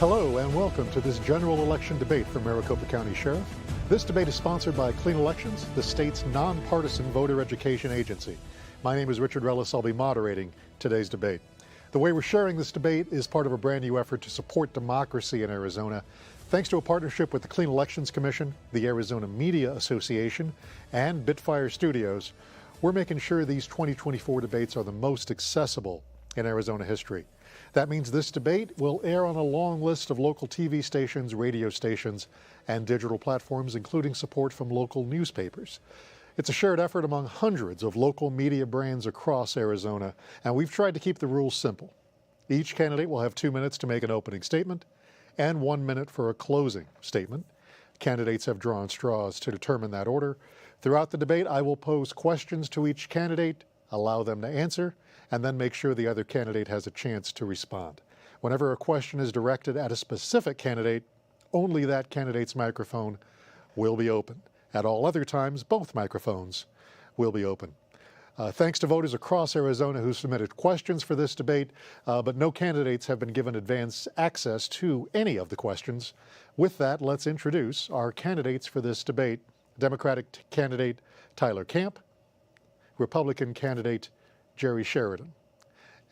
Hello and welcome to this general election debate for Maricopa County Sheriff. This debate is sponsored by Clean Elections, the state's nonpartisan voter education agency. My name is Richard Rellis. I'll be moderating today's debate. The way we're sharing this debate is part of a brand new effort to support democracy in Arizona. Thanks to a partnership with the Clean Elections Commission, the Arizona Media Association, and Bitfire Studios, we're making sure these 2024 debates are the most accessible in Arizona history. That means this debate will air on a long list of local TV stations, radio stations, and digital platforms, including support from local newspapers. It's a shared effort among hundreds of local media brands across Arizona, and we've tried to keep the rules simple. Each candidate will have 2 minutes to make an opening statement and 1 minute for a closing statement. Candidates have drawn straws to determine that order. Throughout the debate, I will pose questions to each candidate, allow them to answer, and then make sure the other candidate has a chance to respond. Whenever a question is directed at a specific candidate, only that candidate's microphone will be open. At all other times, both microphones will be open. Thanks to voters across Arizona who submitted questions for this debate, but no candidates have been given advance access to any of the questions. With that, let's introduce our candidates for this debate. Democratic candidate Tyler Kamp, Republican candidate Jerry Sheridan.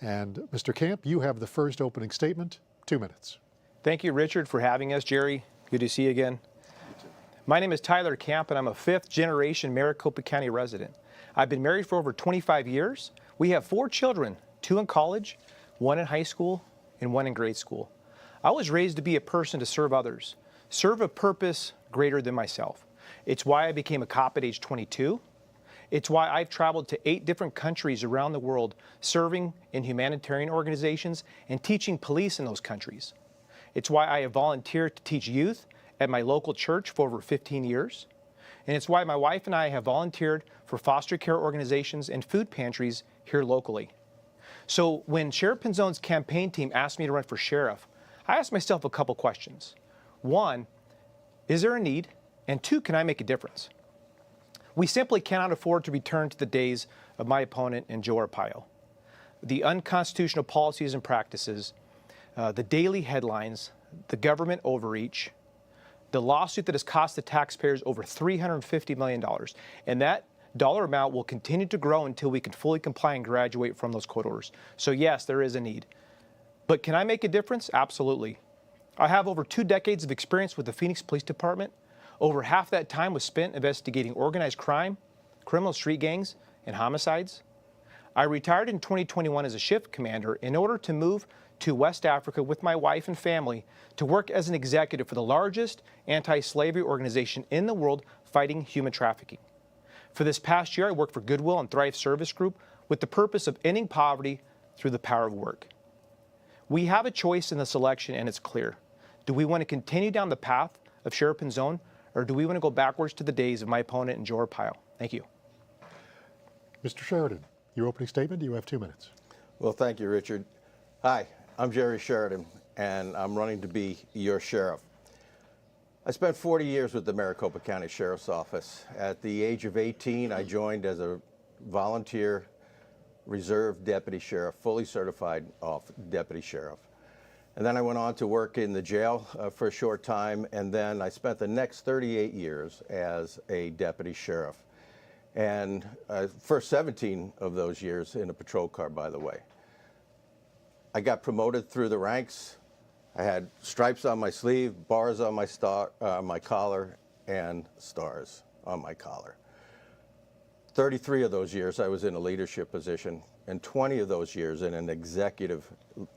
And Mr. Kamp, you have the first opening statement, 2 minutes. Thank you, Richard, for having us. Jerry, good to see you again. My name is Tyler Kamp, and I'm a fifth-generation Maricopa County resident. I've been married for over 25 years. We have 4 children, 2 in college, 1 in high school, and 1 in grade school. I was raised to be a person to serve others, serve a purpose greater than myself. It's why I became a cop at age 22. It's why I've traveled to 8 different countries around the world, serving in humanitarian organizations and teaching police in those countries. It's why I have volunteered to teach youth at my local church for over 15 years. And it's why my wife and I have volunteered for foster care organizations and food pantries here locally. So when Sheriff Pinzone's campaign team asked me to run for sheriff, I asked myself a couple questions. 1, is there a need? And 2, can I make a difference? We simply cannot afford to return to the days of my opponent and Joe Arpaio. The unconstitutional policies and practices, the daily headlines, the government overreach, the lawsuit that has cost the taxpayers over $350 million. And that dollar amount will continue to grow until we can fully comply and graduate from those court orders. So yes, there is a need. But can I make a difference? Absolutely. I have over 2 decades of experience with the Phoenix Police Department. Over half that time was spent investigating organized crime, criminal street gangs, and homicides. I retired in 2021 as a shift commander in order to move to West Africa with my wife and family to work as an executive for the largest anti-slavery organization in the world fighting human trafficking. For this past year, I worked for Goodwill and Thrive Service Group with the purpose of ending poverty through the power of work. We have a choice in this election, and it's clear. Do we want to continue down the path of Sheriff Pinzone, or do we want to go backwards to the days of my opponent and Joe Arpaio? Thank you. Mr. Sheridan, your opening statement, you have 2 minutes. Well, thank you, Richard. Hi, I'm Jerry Sheridan, and I'm running to be your sheriff. I spent 40 years with the Maricopa County Sheriff's Office. At the age of 18, I joined as a volunteer reserve deputy sheriff, fully certified deputy sheriff. And then I went on to work in the jail for a short time, and then I spent the next 38 years as a deputy sheriff. And first 17 of those years in a patrol car, by the way. I got promoted through the ranks. I had stripes on my sleeve, bars on my collar, and stars on my collar. 33 of those years I was in a leadership position, and 20 of those years in an executive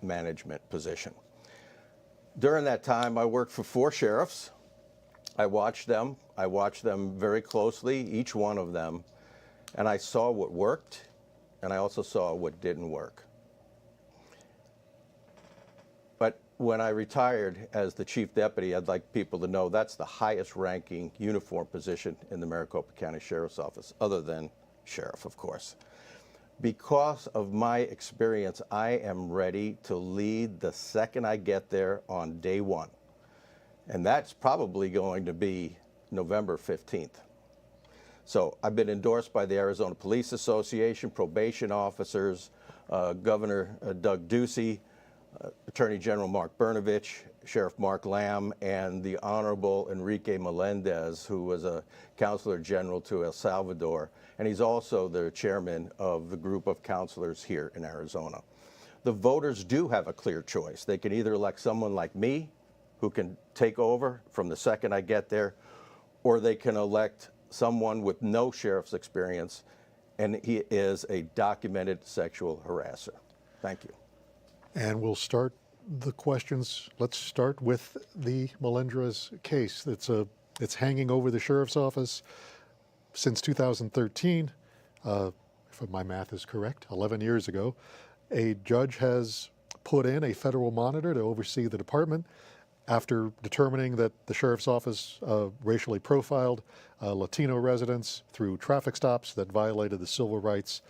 management position. During that time, I worked for 4 sheriffs. I watched them very closely, each one of them, and I saw what worked, and I also saw what didn't work. But when I retired as the chief deputy, I'd like people to know that's the highest ranking uniform position in the Maricopa County Sheriff's Office, other than sheriff, of course. Because of my experience, I am ready to lead the second I get there on day 1. And that's probably going to be November 15th. So I've been endorsed by the Arizona Police Association, probation officers, Governor Doug Ducey, Attorney General Mark Brnovich, Sheriff Mark Lamb, and the Honorable Enrique Melendez, who was a Counselor General to El Salvador, and he's also the chairman of the group of counselors here in Arizona. The voters do have a clear choice. They can either elect someone like me, who can take over from the second I get there, or they can elect someone with no sheriff's experience, and he is a documented sexual harasser. Thank you. And we'll start the questions. Let's start with the Melendez case. It's hanging over the sheriff's office since 2013. If my math is correct, 11 years ago, a judge has put in a federal monitor to oversee the department after determining that the sheriff's office racially profiled Latino residents through traffic stops that violated the civil rights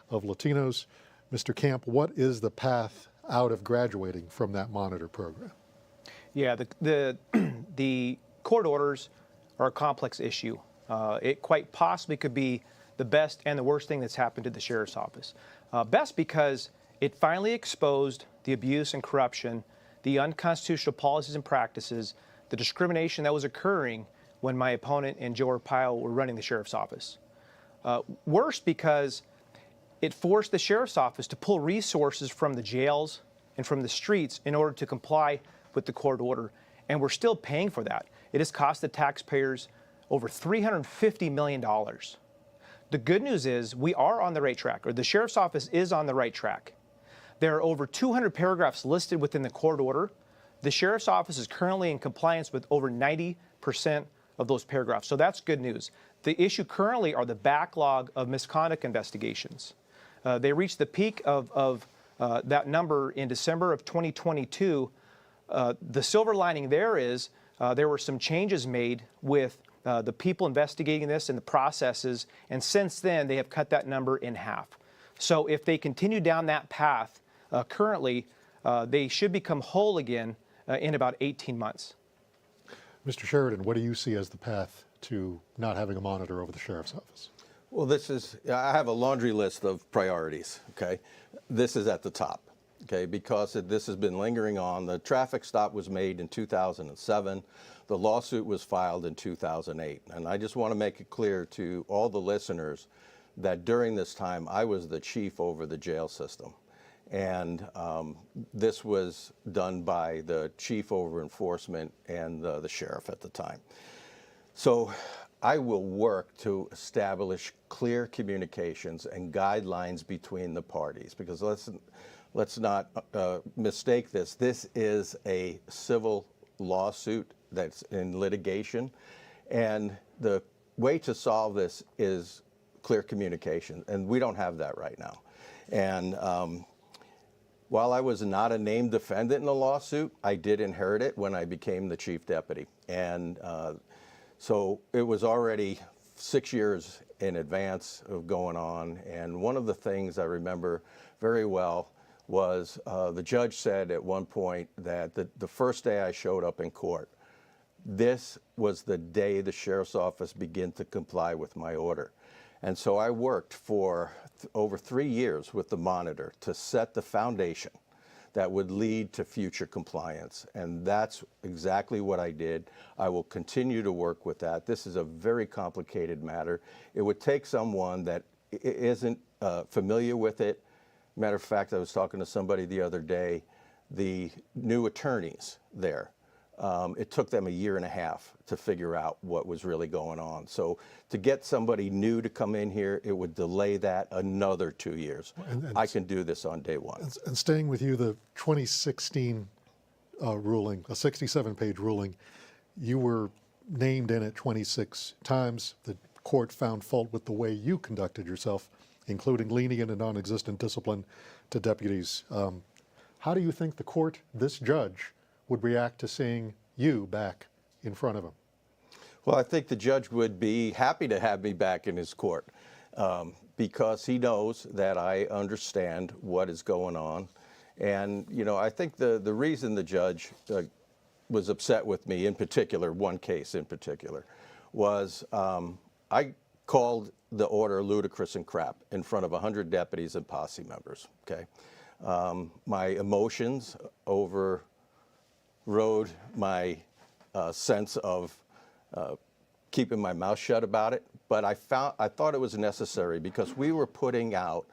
of Latinos. Mr. Kamp, what is the path out of graduating from that monitor program? Yeah, the court orders are a complex issue. It quite possibly could be the best and the worst thing that's happened to the sheriff's office. Best because it finally exposed the abuse and corruption, the unconstitutional policies and practices, the discrimination that was occurring when my opponent and Joe Arpaio were running the sheriff's office. Worse because it forced the sheriff's office to pull resources from the jails and from the streets in order to comply with the court order. And we're still paying for that. It has cost the taxpayers over $350 million. The good news is we are on the right track, or the sheriff's office is on the right track. There are over 200 paragraphs listed within the court order. The sheriff's office is currently in compliance with over 90% of those paragraphs. So that's good news. The issue currently are the backlog of misconduct investigations. They reached the peak of that number in December of 2022. The silver lining there is there were some changes made with the people investigating this and the processes, and since then they have cut that number in half. So if they continue down that path currently, they should become whole again in about 18 months. Mr. Sheridan, what do you see as the path to not having a monitor over the sheriff's office? Well, I have a laundry list of priorities, okay? This is at the top, okay, because this has been lingering on. The traffic stop was made in 2007. The lawsuit was filed in 2008. And I just want to make it clear to all the listeners that during this time, I was the chief over the jail system. And this was done by the chief over enforcement and the sheriff at the time. So I will work to establish clear communications and guidelines between the parties, because let's not mistake this. This is a civil lawsuit that's in litigation, and the way to solve this is clear communication, and we don't have that right now. And while I was not a named defendant in the lawsuit, I did inherit it when I became the chief deputy. And so it was already 6 years in advance of going on. And one of the things I remember very well was the judge said at one point that the first day I showed up in court, this was the day the sheriff's office began to comply with my order. And so I worked for over 3 years with the monitor to set the foundation that would lead to future compliance. And that's exactly what I did. I will continue to work with that. This is a very complicated matter. It would take someone that isn't familiar with it. Matter of fact, I was talking to somebody the other day, the new attorneys there. It took them 1.5 years to figure out what was really going on. So to get somebody new to come in here, it would delay that another 2 years. And I can do this on day one. And staying with you, the 2016 ruling, a 67-page ruling, you were named in it 26 times. The court found fault with the way you conducted yourself, including lenient and non-existent discipline to deputies. How do you think the court, this judge, would react to seeing you back in front of him? Well, I think the judge would be happy to have me back in his court because he knows that I understand what is going on. And, you know, I think the reason the judge was upset with me in particular, one case in particular, was I called the order ludicrous and crap in front of 100 deputies and posse members, okay? My emotions overrode my sense of keeping my mouth shut about it, but I thought it was necessary because we were putting out,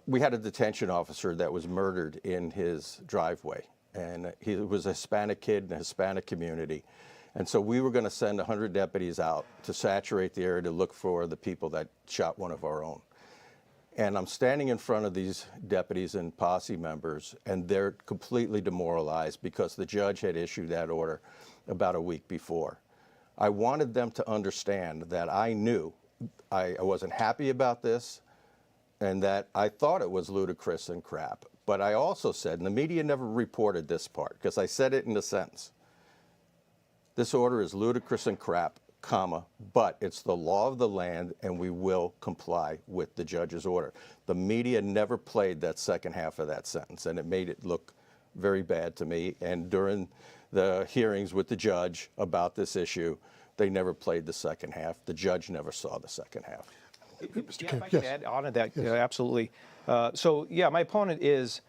we had a detention officer that was murdered in his driveway, and he was a Hispanic kid in a Hispanic community. And so we were going to send 100 deputies out to saturate the area to look for the people that shot one of our own. And I'm standing in front of these deputies and posse members, and they're completely demoralized because the judge had issued that order about a week before. I wanted them to understand that I knew I wasn't happy about this and that I thought it was ludicrous and crap. But I also said, and the media never reported this part because I said it in a sentence, this order is ludicrous and crap, comma, but it's the law of the land and we will comply with the judge's order. The media never played that second half of that sentence, and it made it look very bad to me. And during the hearings with the judge about this issue, they never played the second half. The judge never saw the second half. Yeah, if I can add on to that, absolutely. So yeah, my opponent is,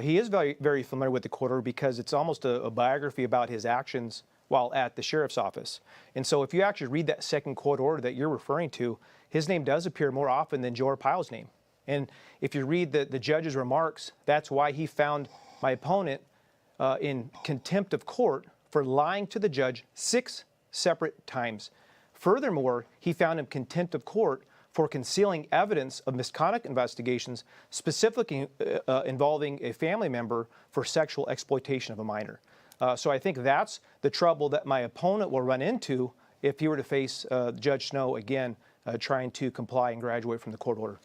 he is very, very familiar with the court order because it's almost a biography about his actions while at the sheriff's office. And so if you actually read that second court order that you're referring to, his name does appear more often than Joe Arpaio's name. And if you read the judge's remarks, that's why he found my opponent in contempt of court for lying to the judge 6 separate times. Furthermore, he found him contempt of court for concealing evidence of misconduct investigations, specifically involving a family member for sexual exploitation of a minor. So I think that's the trouble that my opponent will run into if he were to face Judge Snow again, trying to comply and graduate from the court order.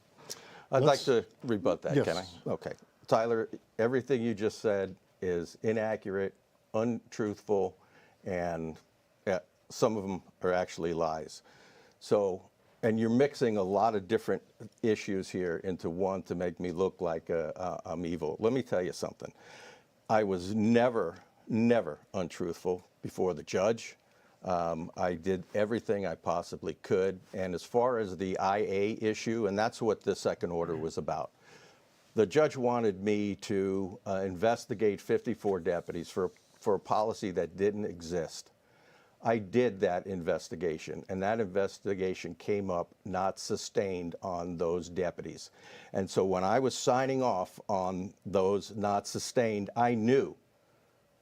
I'd like to rebut that, Yes. can I? Okay. Tyler, everything you just said is inaccurate, untruthful, and some of them are actually lies. So, and you're mixing a lot of different issues here into one to make me look like I'm evil. Let me tell you something. I was never untruthful before the judge. I did everything I possibly could. And as far as the IA issue, and that's what the second order was about, the judge wanted me to investigate 54 deputies for a policy that didn't exist. I did that investigation, and that investigation came up not sustained on those deputies. And so when I was signing off on those not sustained, I knew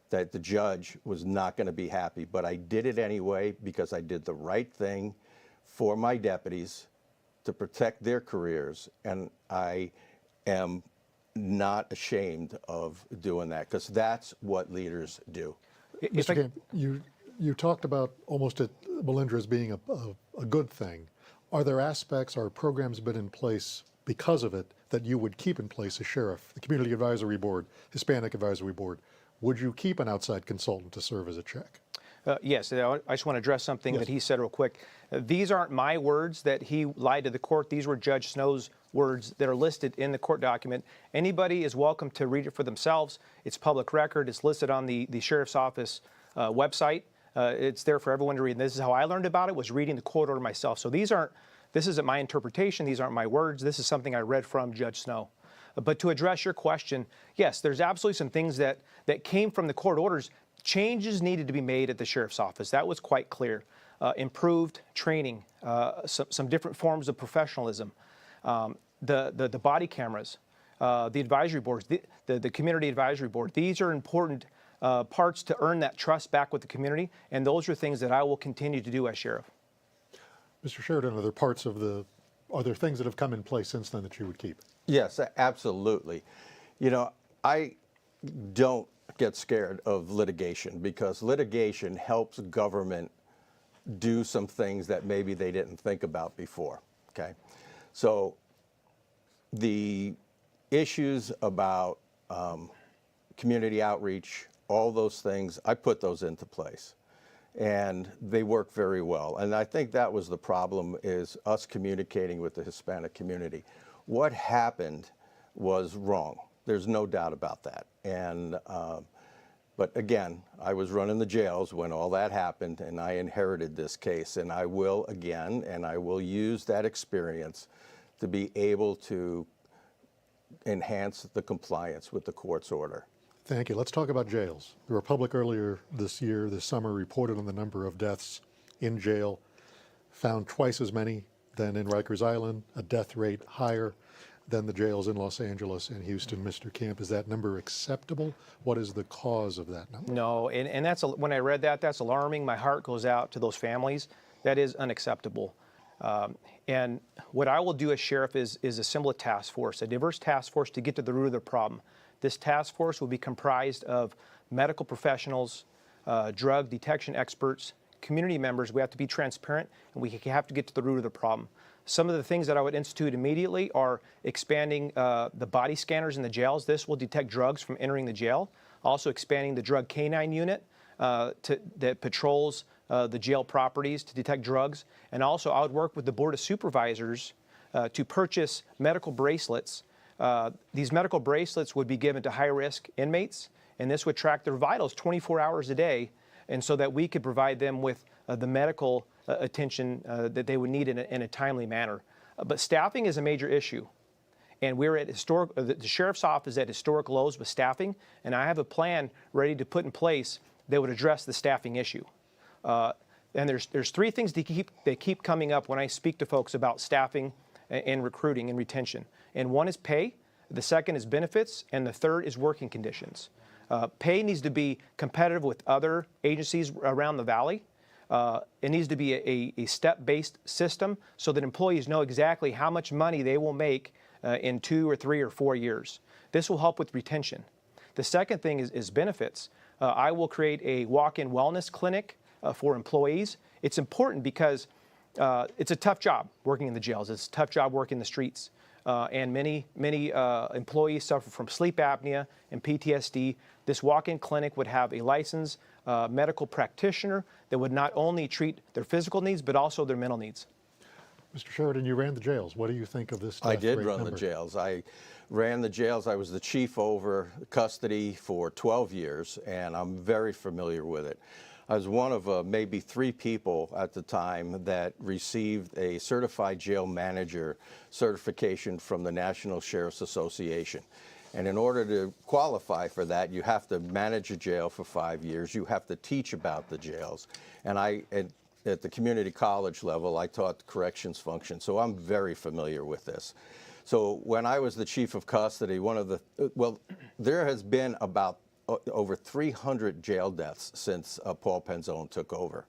that the judge was not going to be happy, but I did it anyway because I did the right thing for my deputies to protect their careers, and I am not ashamed of doing that because that's what leaders do. Mr. Kamp, you talked about almost Melindra as being a good thing. Are there aspects or programs been in place because of it that you would keep in place as sheriff? The Community Advisory Board, Hispanic Advisory Board. Would you keep an outside consultant to serve as a check? Yes, I just want to address something that he said real quick. These aren't my words that he lied to the court. These were Judge Snow's words that are listed in the court document. Anybody is welcome to read it for themselves. It's public record. It's listed on the Sheriff's Office website. It's there for everyone to read. And this is how I learned about it, was reading the court order myself. So this isn't my interpretation. These aren't my words. This is something I read from Judge Snow. But to address your question, yes, there's absolutely some things that came from the court orders. Changes needed to be made at the Sheriff's Office. That was quite clear. Improved training, some different forms of professionalism, the body cameras, the advisory boards, the Community Advisory Board. These are important parts to earn that trust back with the community, and those are things that I will continue to do as sheriff. Mr. Sheridan, are there things that have come in place since then that you would keep? Yes, absolutely. You know, I don't get scared of litigation because litigation helps government do some things that maybe they didn't think about before, okay? So the issues about community outreach, all those things, I put those into place. And they work very well. And I think that was the problem, is us communicating with the Hispanic community. What happened was wrong. There's no doubt about that. And but again, I was running the jails when all that happened, and I inherited this case. And I will again, and I will use that experience to be able to enhance the compliance with the court's order. Thank you. Let's talk about jails. The Republic earlier this summer, reported on the number of deaths in jail, found twice as many than in Rikers Island, a death rate higher than the jails in Los Angeles and Houston. Mr. Kamp, is that number acceptable? What is the cause of that number? No, and that's when I read that, that's alarming. My heart goes out to those families. That is unacceptable. And what I will do as sheriff is assemble a task force, a diverse task force to get to the root of the problem. This task force will be comprised of medical professionals, drug detection experts, community members. We have to be transparent, and we have to get to the root of the problem. Some of the things that I would institute immediately are expanding the body scanners in the jails. This will detect drugs from entering the jail. Also expanding the drug canine unit that patrols the jail properties to detect drugs. And also I would work with the Board of Supervisors to purchase medical bracelets. These medical bracelets would be given to high-risk inmates, and this would track their vitals 24 hours a day, and so that we could provide them with the medical attention that they would need in a timely manner. But staffing is a major issue, and we're at the sheriff's office is at historic lows with staffing, and I have a plan ready to put in place that would address the staffing issue. And there's three things that keep coming up when I speak to folks about staffing and recruiting and retention. And one is pay, the second is benefits, and the third is working conditions. Pay needs to be competitive with other agencies around the valley. It needs to be a step-based system so that employees know exactly how much money they will make in 2 or 3 or 4 years. This will help with retention. The second thing is benefits. I will create a walk-in wellness clinic for employees. It's important because it's a tough job working in the jails. It's a tough job working the streets. And many employees suffer from sleep apnea and PTSD. This walk-in clinic would have a licensed medical practitioner that would not only treat their physical needs, but also their mental needs. Mr. Sheridan, you ran the jails. What do you think of this death I did rate run number? the jails. I ran the jails. I was the chief over custody for 12 years, and I'm very familiar with it. I was one of maybe 3 people at the time that received a certified jail manager certification from the National Sheriff's Association. And in order to qualify for that, you have to manage a jail for 5 years. You have to teach about the jails. And at the community college level, I taught the corrections function, so I'm very familiar with this. So when I was the chief of custody, there has been about over 300 jail deaths since Paul Penzone took over.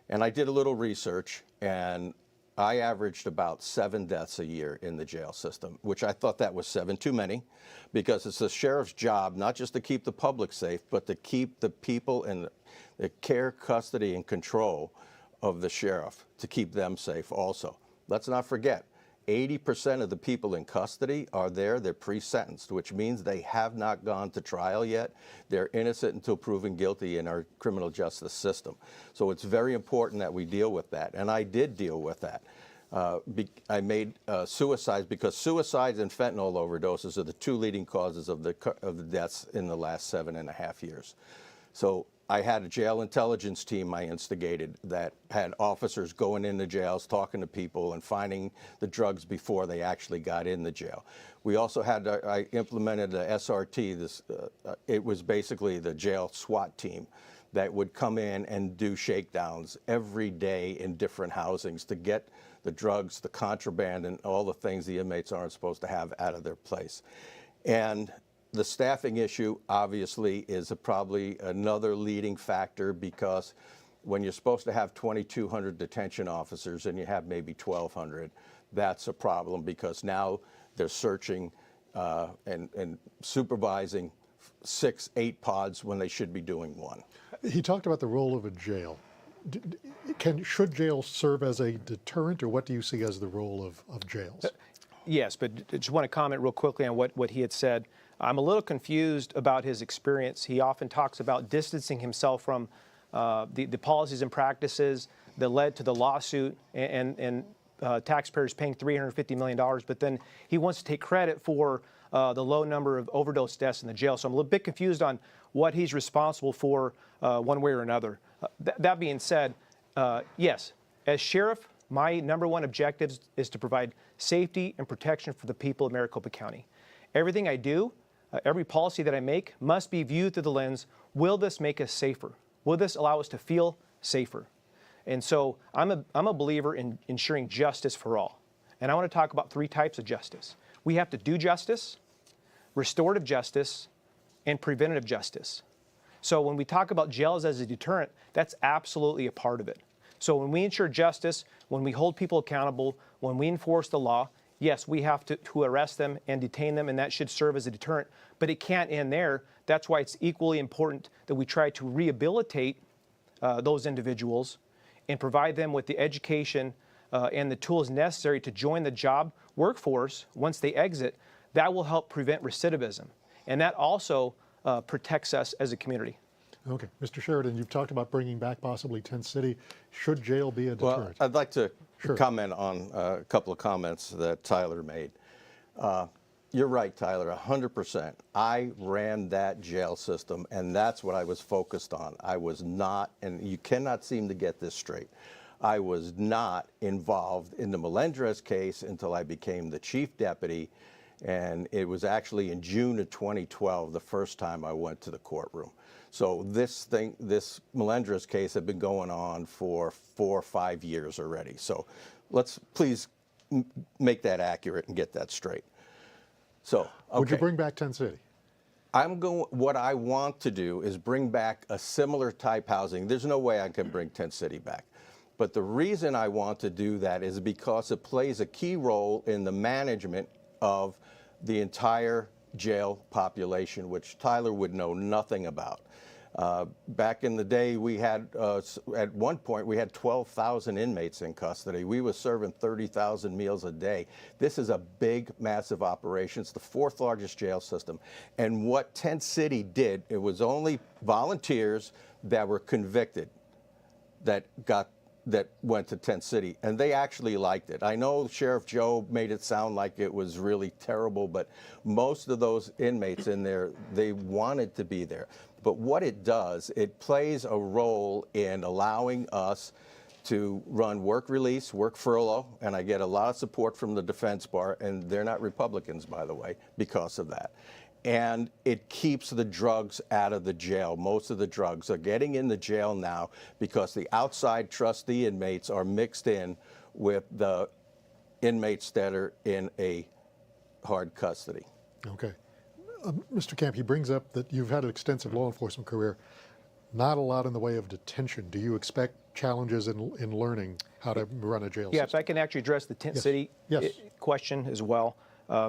And I did a little research, and I averaged about 7 deaths a year in the jail system, which I thought that was 7 too many, because it's the sheriff's job not just to keep the public safe, but to keep the people in the care, custody, and control of the sheriff, to keep them safe also. Let's not forget, 80% of the people in custody are there, they're pre-sentenced, which means they have not gone to trial yet. They're innocent until proven guilty in our criminal justice system. So it's very important that we deal with that, and I did deal with that. I made suicides, because suicides and fentanyl overdoses are the 2 leading causes of the deaths in the last 7.5 years. So I had a jail intelligence team I instigated that had officers going into jails, talking to people, and finding the drugs before they actually got in the jail. We also had, I implemented the SRT. It was basically the jail SWAT team that would come in and do shakedowns every day in different housings to get the drugs, the contraband, and all the things the inmates aren't supposed to have out of their place. And the staffing issue, obviously, is probably another leading factor, because when you're supposed to have 2,200 detention officers and you have maybe 1,200, that's a problem, because now they're searching and supervising 6, 8 pods when they should be doing 1. He talked about the role of a jail. Should jails serve as a deterrent, or what do you see as the role of jails? Yes, but I just want to comment real quickly on what he had said. I'm a little confused about his experience. He often talks about distancing himself from the policies and practices that led to the lawsuit and taxpayers paying $350 million, but then he wants to take credit for the low number of overdose deaths in the jail. So I'm a little bit confused on what he's responsible for one way or another. That being said, yes, as sheriff, my #1 objective is to provide safety and protection for the people of Maricopa County. Everything I do, every policy that I make must be viewed through the lens, will this make us safer? Will this allow us to feel safer? And so I'm a believer in ensuring justice for all. And I want to talk about 3 types of justice. We have to do justice, restorative justice, and preventative justice. So when we talk about jails as a deterrent, that's absolutely a part of it. So when we ensure justice, when we hold people accountable, when we enforce the law, yes, we have to arrest them and detain them, and that should serve as a deterrent. But it can't end there. That's why it's equally important that we try to rehabilitate those individuals and provide them with the education and the tools necessary to join the job workforce once they exit. That will help prevent recidivism. And that also protects us as a community. Okay. Mr. Sheridan, you've talked about bringing back possibly Tent City. Should jail be a deterrent? Well, I'd like to Sure. comment on a couple of comments that Tyler made. You're right, Tyler, 100%. I ran that jail system, and that's what I was focused on. I was not, and you cannot seem to get this straight, I was not involved in the Melendrez case until I became the chief deputy, and it was actually in June of 2012 the first time I went to the courtroom. So this Melendrez case had been going on for 4 or 5 years already. So let's please make that accurate and get that straight. So, okay. Would you bring back Tent City? What I want to do is bring back a similar type housing. There's no way I can bring Tent City back. But the reason I want to do that is because it plays a key role in the management of the entire jail population, which Tyler would know nothing about. Back in the day, we had, at one point, we had 12,000 inmates in custody. We were serving 30,000 meals a day. This is a big, massive operation. It's the 4th largest jail system. And what Tent City did, it was only volunteers that were convicted that went to Tent City, and they actually liked it. I know Sheriff Joe made it sound like it was really terrible, but most of those inmates in there, they wanted to be there. But what it does, it plays a role in allowing us to run work release, work furlough, and I get a lot of support from the defense bar, and they're not Republicans, by the way, because of that. And it keeps the drugs out of the jail. Most of the drugs are getting in the jail now because the outside trustee inmates are mixed in with the inmates that are in a hard custody. Okay. Mr. Kamp, he brings up that you've had an extensive law enforcement career, not a lot in the way of detention. Do you expect challenges in learning how to run a jail Yeah, system? if I can actually address the Tent City Yes. question as well.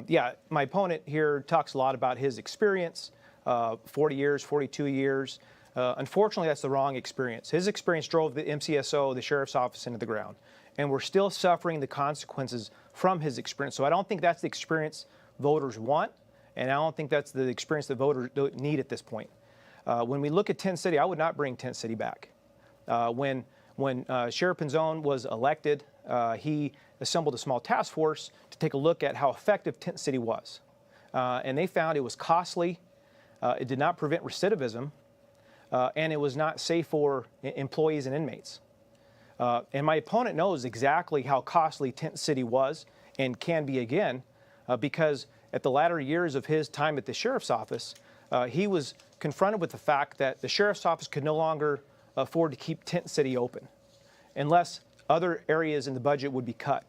Yeah, my opponent here talks a lot about his experience, 40 years, 42 years. Unfortunately, that's the wrong experience. His experience drove the MCSO, the sheriff's office, into the ground. And we're still suffering the consequences from his experience. So I don't think that's the experience voters want, and I don't think that's the experience that voters need at this point. When we look at Tent City, I would not bring Tent City back. When Sheriff Pinzon was elected, he assembled a small task force to take a look at how effective Tent City was. And they found it was costly, it did not prevent recidivism, and it was not safe for employees and inmates. And my opponent knows exactly how costly Tent City was and can be again, because at the latter years of his time at the sheriff's office, he was confronted with the fact that the sheriff's office could no longer afford to keep Tent City open unless other areas in the budget would be cut.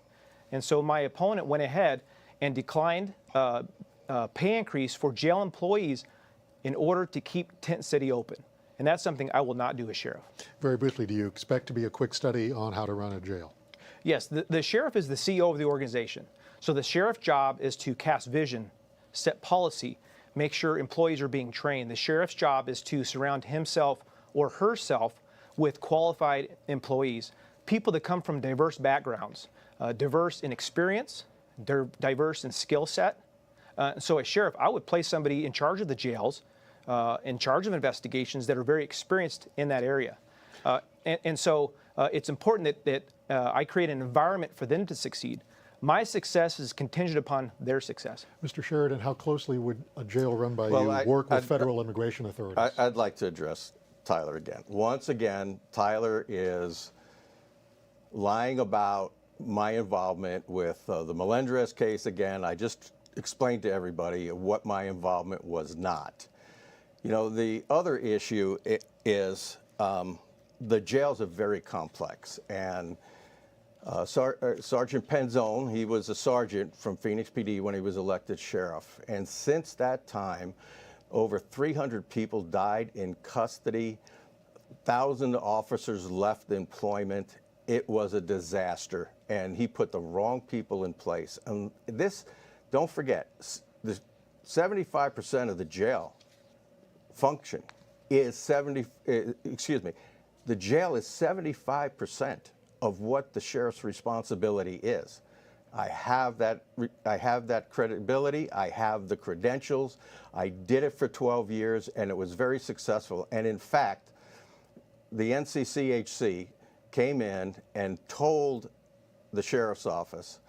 And so my opponent went ahead and declined pay increase for jail employees in order to keep Tent City open. And that's something I will not do as sheriff. Very briefly, do you expect to be a quick study on how to run a jail? Yes, the sheriff is the CEO of the organization. So the sheriff's job is to cast vision, set policy, make sure employees are being trained. The sheriff's job is to surround himself or herself with qualified employees, people that come from diverse backgrounds, diverse in experience, diverse in skill set. So as sheriff, I would place somebody in charge of the jails, in charge of investigations that are very experienced in that area. And so it's important that I create an environment for them to succeed. My success is contingent upon their success. Mr. Sheridan, how closely would a jail run by you work with federal immigration authorities? I'd like to address Tyler again. Once again, Tyler is lying about my involvement with the Melendrez case again. I just explain to everybody what my involvement was not. You know, the other issue is the jails are very complex, and Sergeant Penzone, he was a sergeant from Phoenix PD when he was elected sheriff, and since that time, over 300 people died in custody, 1,000 officers left employment. It was a disaster, and he put the wrong people in place. And this, don't forget, the 75% of the jail function is the jail is 75% of what the sheriff's responsibility is. I have that credibility. I have the credentials. I did it for 12 years, and it was very successful. And in fact, the NCCHC came in and told the sheriff's office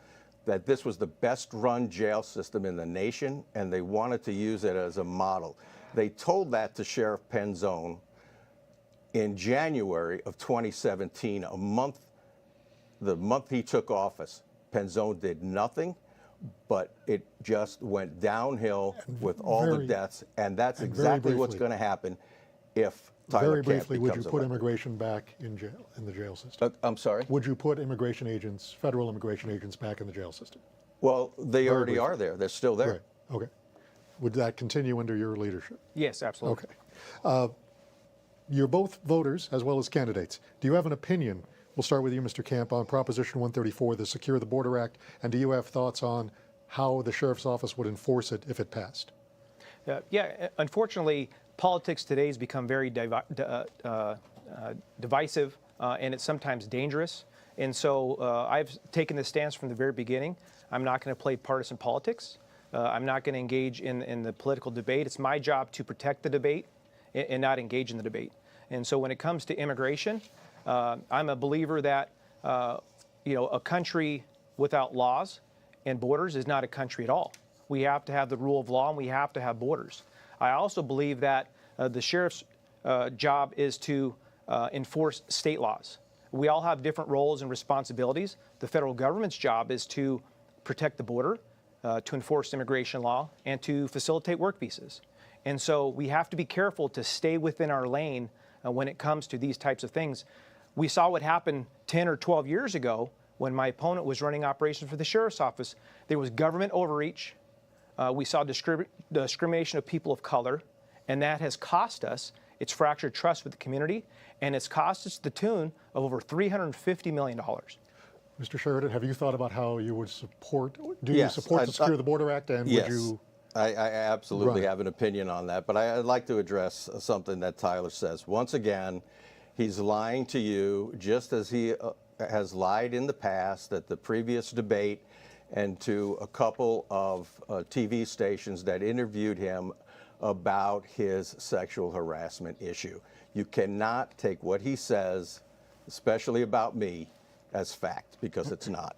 that this was the best-run jail system in the nation, and they wanted to use it as a model. They told that to Sheriff Penzone in January of 2017, the month he took office. Penzone did nothing, but it just went downhill with all the deaths, and that's exactly what's going to happen if Tyler Kamp becomes Very briefly, would you put elected. immigration back in jail, in the jail system? I'm sorry? Would you put immigration agents, federal immigration agents, back in the jail system? Well, they already briefly. are there. They're still there. Right, okay. Would that continue under your leadership? Yes, absolutely. Okay. You're both voters as well as candidates. Do you have an opinion? We'll start with you, Mr. Kamp, on Proposition 134, the Secure the Border Act, and do you have thoughts on how the sheriff's office would enforce it if it passed? Yeah, unfortunately, politics today has become very divisive, and it's sometimes dangerous. And so I've taken the stance from the very beginning. I'm not going to play partisan politics. I'm not going to engage in the political debate. It's my job to protect the debate and not engage in the debate. And so when it comes to immigration, I'm a believer that a country without laws and borders is not a country at all. We have to have the rule of law, and we have to have borders. I also believe that the sheriff's job is to enforce state laws. We all have different roles and responsibilities. The federal government's job is to protect the border, to enforce immigration law, and to facilitate work visas. And so we have to be careful to stay within our lane when it comes to these types of things. We saw what happened 10 or 12 years ago when my opponent was running operations for the sheriff's office. There was government overreach. We saw discrimination of people of color, and that has cost us. It's fractured trust with the community, and it's cost us the tune of over $350 million. Mr. Sheridan, have you thought about how you would support, Yes, you support the Secure the Border Act, and Yes. would you? I absolutely Right. have an opinion on that, but I'd like to address something that Tyler says. Once again, he's lying to you just as he has lied in the past at the previous debate and to a couple of TV stations that interviewed him about his sexual harassment issue. You cannot take what he says, especially about me, as fact, because it's not.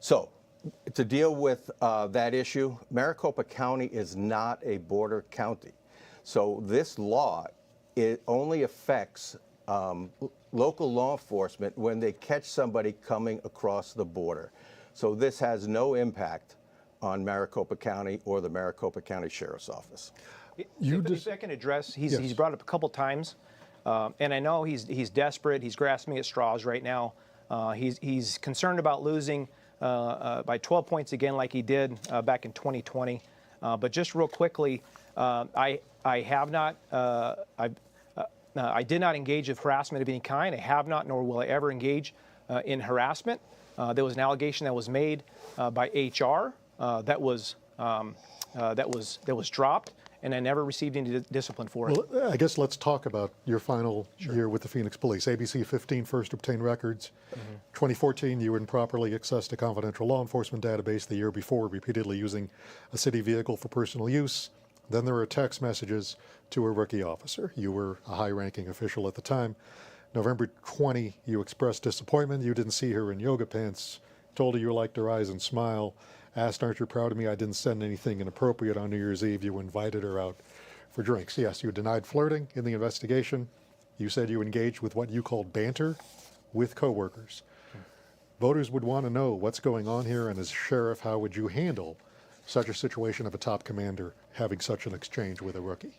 So, to deal with that issue, Maricopa County is not a border county. So this law, it only affects local law enforcement when they catch somebody coming across the border. So this has no impact on Maricopa County or the Maricopa County Sheriff's Office. If I can address, Yes. he's brought up a couple times, and I know he's desperate. He's grasping at straws right now. He's concerned about losing by 12 points again, like he did back in 2020. But just real quickly, I did not engage in harassment of any kind. I have not, nor will I ever engage in harassment. There was an allegation that was made by HR that was dropped, and I never received any discipline for it. Well, I guess let's talk about your final year with the Phoenix Police. ABC 15 first obtained records. 2014, you improperly accessed a confidential law enforcement database. The year before, repeatedly using a city vehicle for personal use. Then there were text messages to a rookie officer. You were a high-ranking official at the time. November 20, you expressed disappointment. You didn't see her in yoga pants. Told her you liked her eyes and smile. Asked, aren't you proud of me? I didn't send anything inappropriate on New Year's Eve. You invited her out for drinks. Yes, you denied flirting in the investigation. You said you engaged with what you called banter with coworkers. Voters would want to know what's going on here, and as sheriff, how would you handle such a situation of a top commander having such an exchange with a rookie?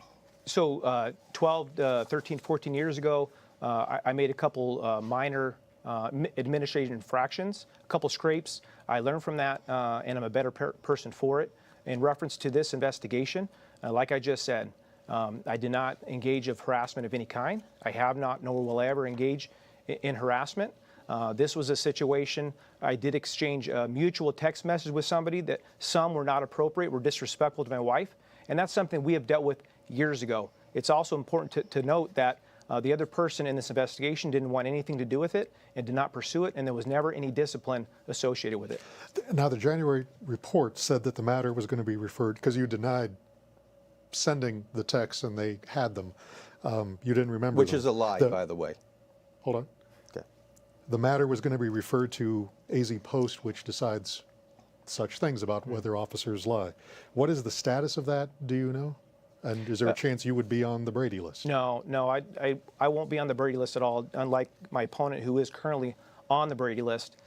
So 12, 13, 14 years ago, I made a couple minor administrative infractions, a couple scrapes. I learned from that, and I'm a better person for it. In reference to this investigation, like I just said, I did not engage of harassment of any kind. I have not, nor will I ever engage in harassment. This was a situation, I did exchange a mutual text message with somebody that some were not appropriate, were disrespectful to my wife, and that's something we have dealt with years ago. It's also important to note that the other person in this investigation didn't want anything to do with it and did not pursue it, and there was never any discipline associated with it. Now, the January report said that the matter was going to be referred, because you denied sending the texts and they had them. You didn't remember Which them. is a lie, by the way. Hold on. Okay. The matter was going to be referred to AZ Post, which decides such things about whether officers lie. What is the status of that, do you know? And is there a chance you would be on the Brady list? No, I won't be on the Brady list at all, unlike my opponent who is currently on the Brady list.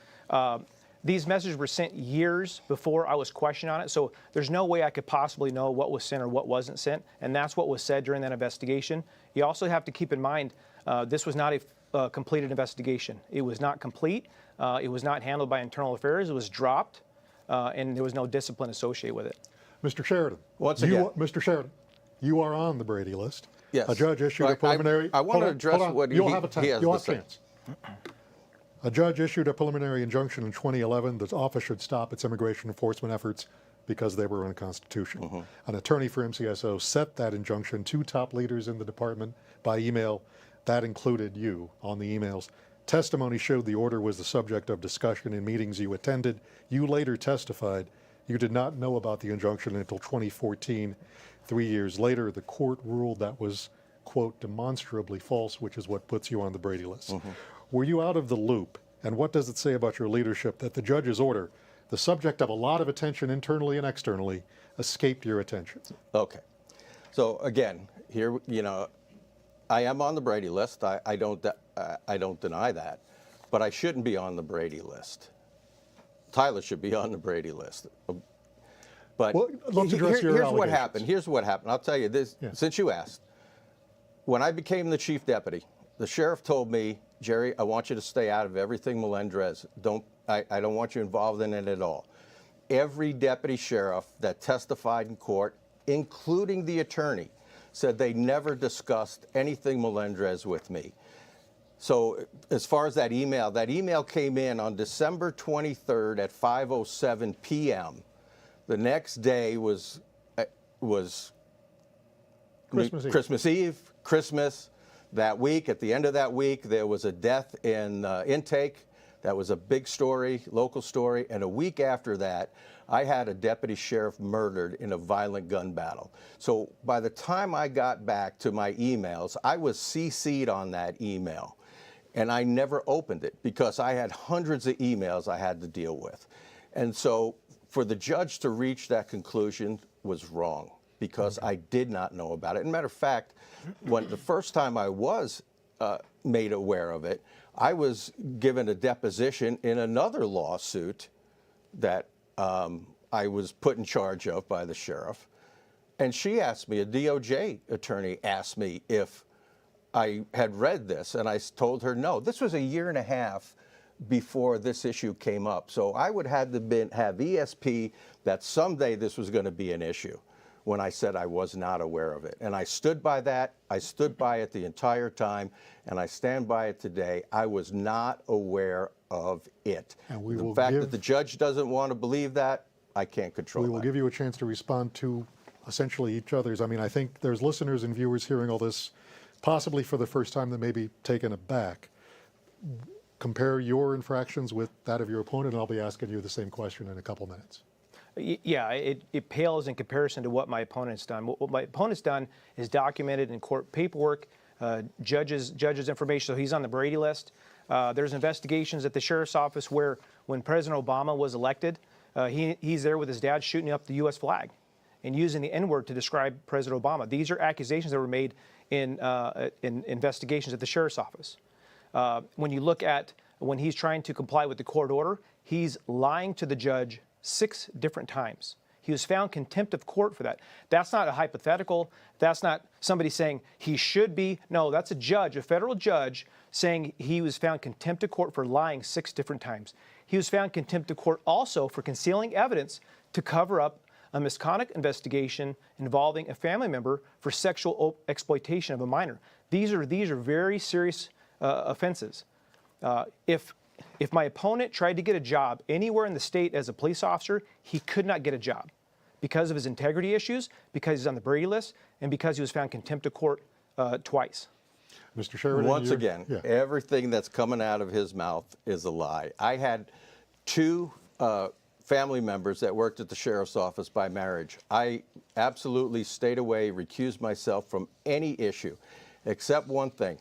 These messages were sent years before I was questioned on it, so there's no way I could possibly know what was sent or what wasn't sent, and that's what was said during that investigation. You also have to keep in mind, this was not a completed investigation. It was not complete. It was not handled by Internal Affairs. It was dropped, and there was no discipline associated with it. Mr. Sheridan. Once again. Mr. Sheridan, you are on the Brady list. Yes. A judge issued a preliminary... I want to address what You'll have a chance. chance. A judge issued a preliminary injunction in 2011 that office should stop its immigration enforcement efforts because they were unconstitutional. An attorney for MCSO sent that injunction to top leaders in the department by email. That included you on the emails. Testimony showed the order was the subject of discussion in meetings you attended. You later testified you did not know about the injunction until 2014. 3 years later, the court ruled that was, quote, demonstrably false, which is what puts you on the Brady list. Were you out of the loop? And what does it say about your leadership that the judge's order, the subject of a lot of attention internally and externally, escaped your attention? Okay. So again, here, I am on the Brady list. I don't deny that, but I shouldn't be on the Brady list. Tyler should be on the Brady list. But well, let's address your here's what allegations. happened. Here's what happened. I'll tell you this, since you asked. When I became the chief deputy, the sheriff told me, Jerry, I want you to stay out of everything Melendrez. I don't want you involved in it at all. Every deputy sheriff that testified in court, including the attorney, said they never discussed anything Melendrez with me. So as far as that email came in on December 23rd at 5:07 p.m. The next day was Christmas Eve, Christmas. That week, at the end of that week, there was a death in intake. That was a big story, local story. And a week after that, I had a deputy sheriff murdered in a violent gun battle. So by the time I got back to my emails, I was CC'd on that email. And I never opened it because I had hundreds of emails I had to deal with. And so for the judge to reach that conclusion was wrong, because I did not know about it. As a matter of fact, when the first time I was made aware of it, I was given a deposition in another lawsuit that I was put in charge of by the sheriff. And she asked me, a DOJ attorney asked me if I had read this, and I told her no. This was a year and a half before this issue came up. So I would have ESP that someday this was going to be an issue, when I said I was not aware of it. And I stood by that. I stood by it the entire time, and I stand by it today. I was not aware of it. And we the will fact that the judge doesn't want to believe that, I can't control that. We will give you a chance to respond to essentially each other's. I mean, I think there's listeners and viewers hearing all this possibly for the first time that may be taken aback. Compare your infractions with that of your opponent, and I'll be asking you the same question in a couple minutes. Yeah, it pales in comparison to what my opponent's done. What my opponent's done is documented in court paperwork, judges information, so he's on the Brady list. There's investigations at the sheriff's office where when President Obama was elected, he's there with his dad shooting up the U.S. flag and using the N-word to describe President Obama. These are accusations that were made in investigations at the sheriff's office. When you look at when he's trying to comply with the court order, he's lying to the judge 6 different times. He was found contempt of court for that. That's not a hypothetical. That's not somebody saying he should be. No, that's a judge, a federal judge, saying he was found contempt of court for lying 6 different times. He was found contempt of court also for concealing evidence to cover up a misconduct investigation involving a family member for sexual exploitation of a minor. These are very serious offenses. If my opponent tried to get a job anywhere in the state as a police officer, he could not get a job because of his integrity issues, because he's on the Brady list, and because he was found contempt of court twice. Mr. Sheridan, once again, yeah. Everything that's coming out of his mouth is a lie. I had 2 family members that worked at the sheriff's office by marriage. I absolutely stayed away, recused myself from any issue, except one thing.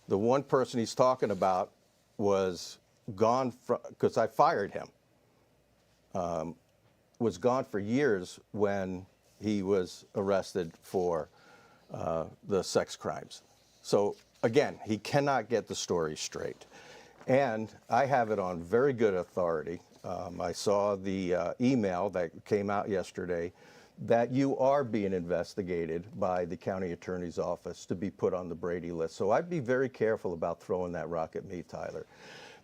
The one person he's talking about was gone because I fired him. Was gone for years when he was arrested for the sex crimes. So again, he cannot get the story straight. And I have it on very good authority. I saw the email that came out yesterday that you are being investigated by the county attorney's office to be put on the Brady list. So I'd be very careful about throwing that rock at me, Tyler,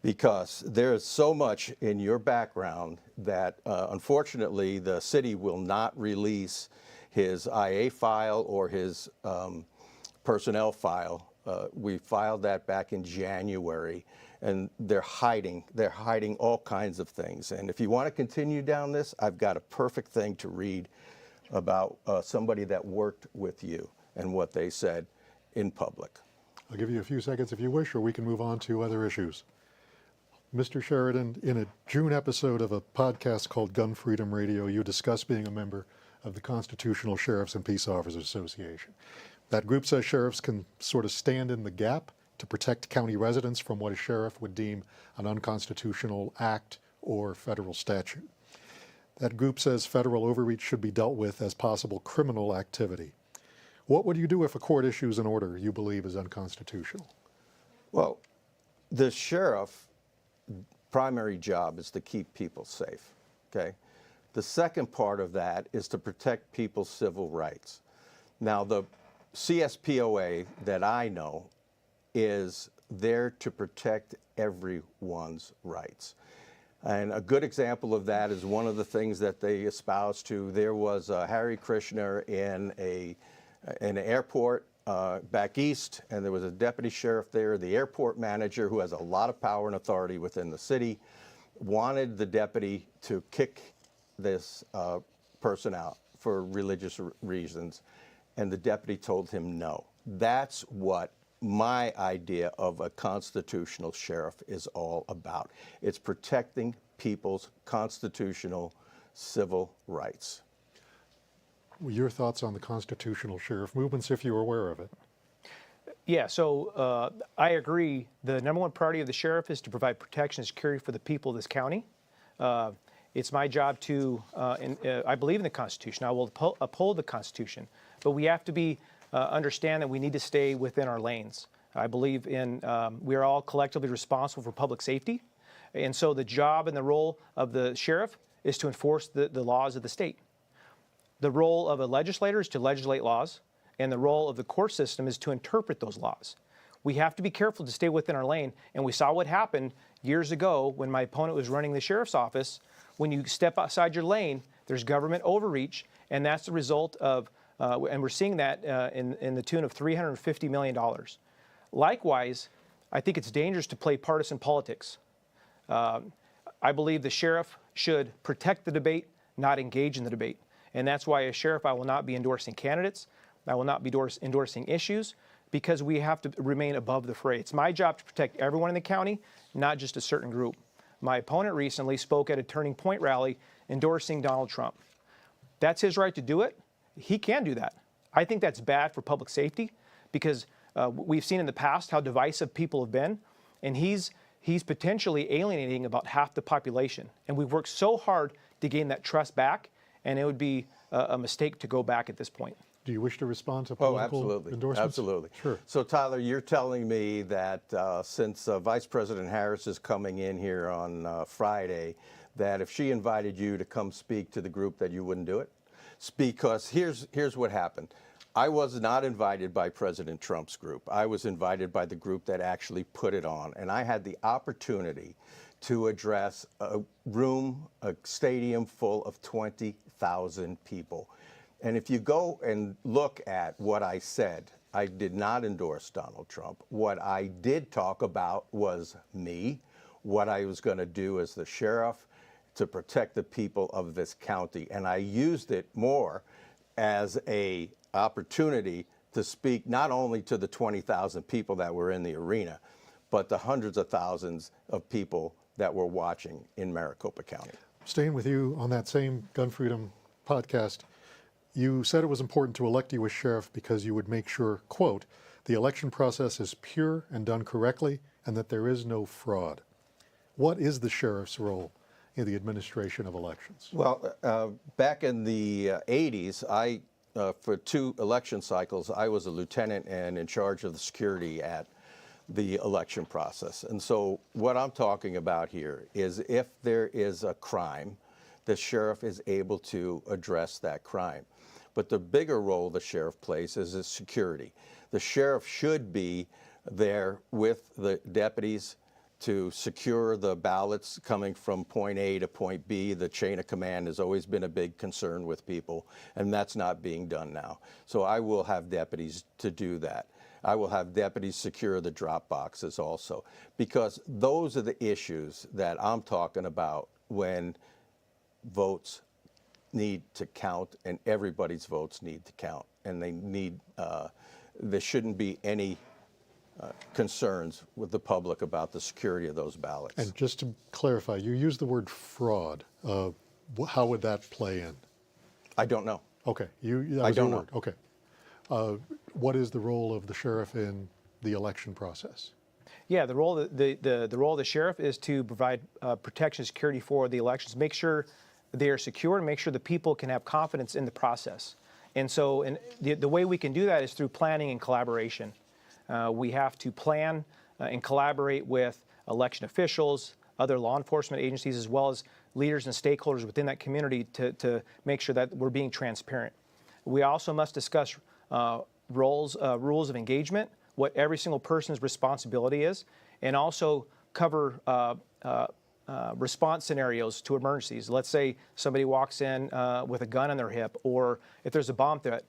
because there is so much in your background that unfortunately the city will not release his IA file or his personnel file. We filed that back in January, and they're hiding all kinds of things. And if you want to continue down this, I've got a perfect thing to read about somebody that worked with you and what they said in public. I'll give you a few seconds if you wish, or we can move on to other issues. Mr. Sheridan, in a June episode of a podcast called Gun Freedom Radio, you discussed being a member of the Constitutional Sheriffs and Peace Officers Association. That group says sheriffs can sort of stand in the gap to protect county residents from what a sheriff would deem an unconstitutional act or federal statute. That group says federal overreach should be dealt with as possible criminal activity. What would you do if a court issues an order you believe is unconstitutional? Well, the sheriff's primary job is to keep people safe, okay? The second part of that is to protect people's civil rights. Now, the CSPOA that I know is there to protect everyone's rights. And a good example of that is one of the things that they espouse to. There was Harry Krishner in an airport back east, and there was a deputy sheriff there. The airport manager, who has a lot of power and authority within the city, wanted the deputy to kick this person out for religious reasons, and the deputy told him no. That's what my idea of a constitutional sheriff is all about. It's protecting people's constitutional civil rights. Your thoughts on the constitutional sheriff movements, if you're aware of it? Yeah, so I agree. The number one priority of the sheriff is to provide protection and security for the people of this county. It's my job to, I believe in the Constitution. I will uphold the Constitution, but we have to be understand that we need to stay within our lanes. I believe in, we are all collectively responsible for public safety. And so the job and the role of the sheriff is to enforce the laws of the state. The role of a legislator is to legislate laws, and the role of the court system is to interpret those laws. We have to be careful to stay within our lane, and we saw what happened years ago when my opponent was running the sheriff's office. When you step outside your lane, there's government overreach, and that's the result of and we're seeing that in the tune of $350 million. Likewise, I think it's dangerous to play partisan politics. I believe the sheriff should protect the debate, not engage in the debate. And that's why as sheriff, I will not be endorsing candidates. I will not be endorsing issues, because we have to remain above the fray. It's my job to protect everyone in the county, not just a certain group. My opponent recently spoke at a Turning Point rally endorsing Donald Trump. That's his right to do it. He can do that. I think that's bad for public safety, because we've seen in the past how divisive people have been, and he's potentially alienating about half the population. And we've worked so hard to gain that trust back, and it would be a mistake to go back at this point. Do you wish to respond to Oh, political absolutely. endorsements? Absolutely. Sure. So, Tyler, you're telling me that since Vice President Harris is coming in here on Friday, that if she invited you to come speak to the group, that you wouldn't do it? Because here's what happened. I was not invited by President Trump's group. I was invited by the group that actually put it on, and I had the opportunity to address a stadium full of 20,000 people. And if you go and look at what I said, I did not endorse Donald Trump. What I did talk about was me, what I was going to do as the sheriff to protect the people of this county. And I used it more as an opportunity to speak not only to the 20,000 people that were in the arena, but the hundreds of thousands of people that were watching in Maricopa County. Staying with you on that same Gun Freedom podcast, you said it was important to elect you as sheriff because you would make sure, quote, the election process is pure and done correctly and that there is no fraud. What is the sheriff's role in the administration of elections? Well, back in the 80s, for 2 election cycles, I was a lieutenant and in charge of the security at the election process. And so what I'm talking about here is if there is a crime, the sheriff is able to address that crime. But the bigger role the sheriff plays is his security. The sheriff should be there with the deputies to secure the ballots coming from point A to point B. The chain of command has always been a big concern with people, and that's not being done now. So I will have deputies to do that. I will have deputies secure the drop boxes also, because those are the issues that I'm talking about when votes need to count, and everybody's votes need to count, and there shouldn't be any concerns with the public about the security of those ballots. And just to clarify, you used the word fraud. How would that play in? I don't know. Okay, I don't know. Okay. What is the role of the sheriff in the election process? Yeah, the role of the sheriff is to provide protection and security for the elections, make sure they are secure, and make sure the people can have confidence in the process. And so the way we can do that is through planning and collaboration. We have to plan and collaborate with election officials, other law enforcement agencies, as well as leaders and stakeholders within that community to make sure that we're being transparent. We also must discuss rules of engagement, what every single person's responsibility is, and also cover response scenarios to emergencies. Let's say somebody walks in with a gun on their hip, or if there's a bomb threat,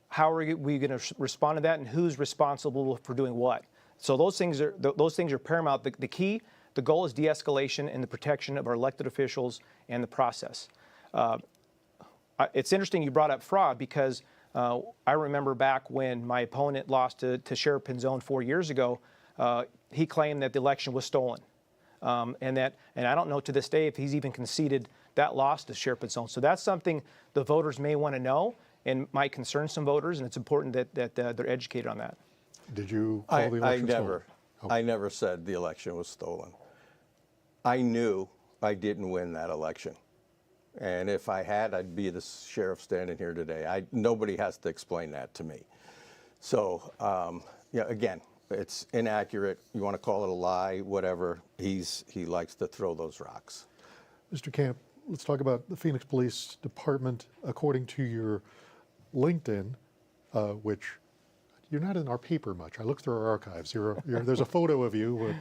how are we going to respond to that, and who's responsible for doing what? So those things are paramount. The goal is de-escalation and the protection of our elected officials and the process. It's interesting you brought up fraud, because I remember back when my opponent lost to Sheriff Pinzone 4 years ago, he claimed that the election was stolen. And I don't know to this day if he's even conceded that loss to Sheriff Pinzone. So that's something the voters may want to know and might concern some voters, and it's important that they're educated on that. Did you call the election stolen? I never said the election was stolen. I knew I didn't win that election. And if I had, I'd be the sheriff standing here today. Nobody has to explain that to me. So, again, it's inaccurate. You want to call it a lie, whatever. He likes to throw those rocks. Mr. Kamp, let's talk about the Phoenix Police Department. According to your LinkedIn, which you're not in our paper much. I looked through our archives. There's a photo of you,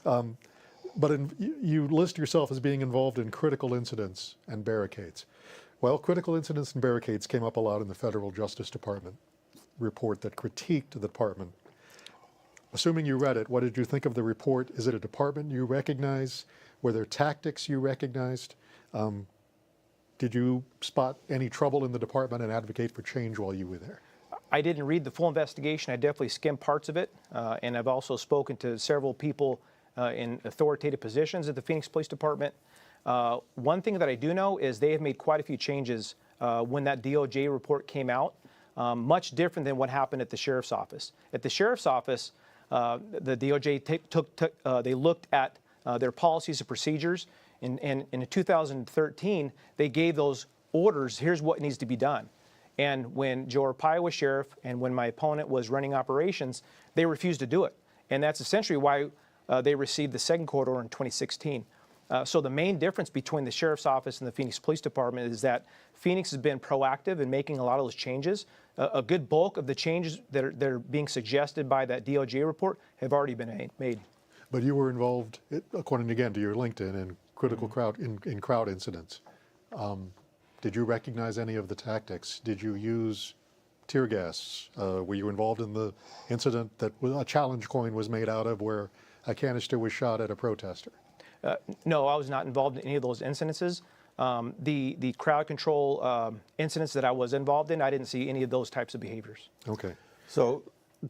but you list yourself as being involved in critical incidents and barricades. Well, critical incidents and barricades came up a lot in the Federal Justice Department report that critiqued the department. Assuming you read it, what did you think of the report? Is it a department you recognize? Were there tactics you recognized? Did you spot any trouble in the department and advocate for change while you were there? I didn't read the full investigation. I definitely skimmed parts of it, and I've also spoken to several people in authoritative positions at the Phoenix Police Department. One thing that I do know is they have made quite a few changes when that DOJ report came out, much different than what happened at the Sheriff's Office. At the Sheriff's Office, the DOJ they looked at their policies and procedures, and in 2013, they gave those orders, here's what needs to be done. And when Joe Arpaio was sheriff and when my opponent was running operations, they refused to do it. And that's essentially why they received the second court order in 2016. So the main difference between the Sheriff's Office and the Phoenix Police Department is that Phoenix has been proactive in making a lot of those changes. A good bulk of the changes that are being suggested by that DOJ report have already been made. But you were involved, according again to your LinkedIn, in critical crowd incidents. Did you recognize any of the tactics? Did you use tear gas? Were you involved in the incident that a challenge coin was made out of, where a canister was shot at a protester? No, I was not involved in any of those incidences. The crowd control incidents that I was involved in, I didn't see any of those types of behaviors. Okay. So,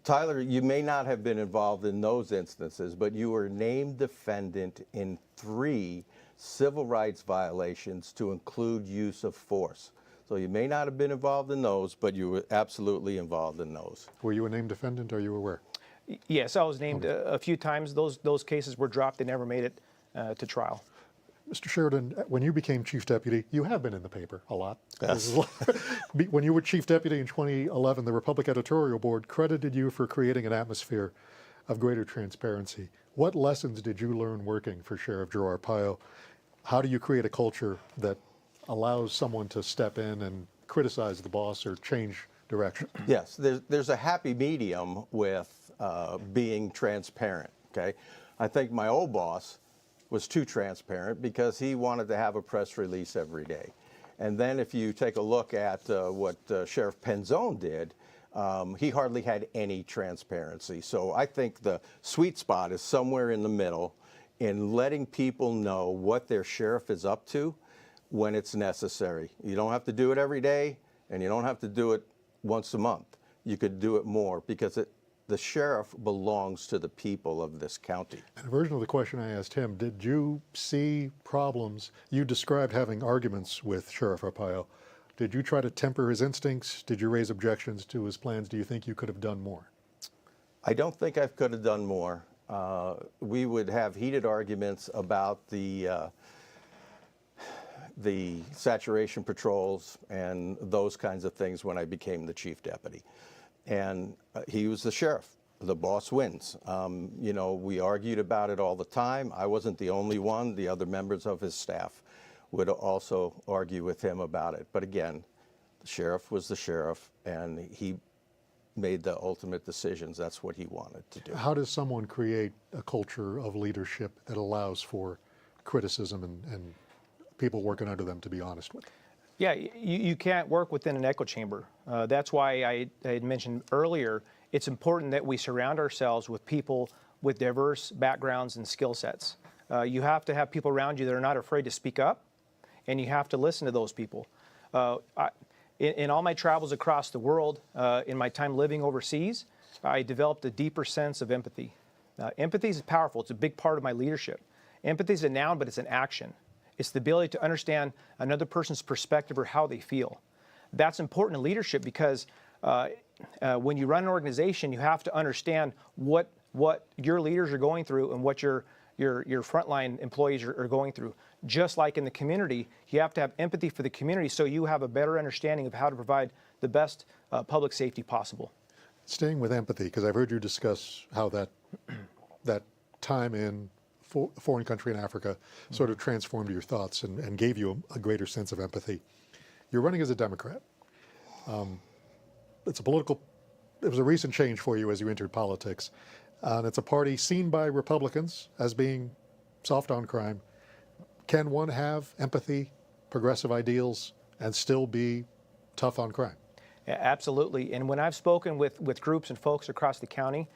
Tyler, you may not have been involved in those instances, but you were named defendant in 3 civil rights violations to include use of force. So you may not have been involved in those, but you were absolutely involved in those. Were you a named defendant? Are you aware? Yes, I was named a few times. Those cases were dropped. They never made it to trial. Mr. Sheridan, when you became chief deputy, you have been in the paper a lot. Yes. When you were chief deputy in 2011, the Republic Editorial Board credited you for creating an atmosphere of greater transparency. What lessons did you learn working for Sheriff Joe Arpaio? How do you create a culture that allows someone to step in and criticize the boss or change direction? Yes, there's a happy medium with being transparent, okay? I think my old boss was too transparent because he wanted to have a press release every day. And then if you take a look at what Sheriff Penzone did, he hardly had any transparency. So I think the sweet spot is somewhere in the middle in letting people know what their sheriff is up to when it's necessary. You don't have to do it every day, and you don't have to do it once a month. You could do it more because the sheriff belongs to the people of this county. And a version of the question I asked him, did you see problems? You described having arguments with Sheriff Arpaio. Did you try to temper his instincts? Did you raise objections to his plans? Do you think you could have done more? I don't think I could have done more. We would have heated arguments about the saturation patrols and those kinds of things when I became the chief deputy. And he was the sheriff. The boss wins. You know, we argued about it all the time. I wasn't the only one. The other members of his staff would also argue with him about it. But again, the sheriff was the sheriff, and he made the ultimate decisions. That's what he wanted to do. How does someone create a culture of leadership that allows for criticism and people working under them to be honest with? Yeah, you can't work within an echo chamber. That's why I had mentioned earlier, it's important that we surround ourselves with people with diverse backgrounds and skill sets. You have to have people around you that are not afraid to speak up, and you have to listen to those people. In all my travels across the world, in my time living overseas, I developed a deeper sense of empathy. Empathy is powerful. It's a big part of my leadership. Empathy is a noun, but it's an action. It's the ability to understand another person's perspective or how they feel. That's important in leadership because when you run an organization, you have to understand what your leaders are going through and what your frontline employees are going through. Just like in the community, you have to have empathy for the community so you have a better understanding of how to provide the best public safety possible. Staying with empathy, because I've heard you discuss how that time in a foreign country in Africa sort of transformed your thoughts and gave you a greater sense of empathy. You're running as a Democrat. It was a recent change for you as you entered politics. And it's a party seen by Republicans as being soft on crime. Can one have empathy, progressive ideals, and still be tough on crime? Yeah, absolutely. And when I've spoken with groups and folks across the county,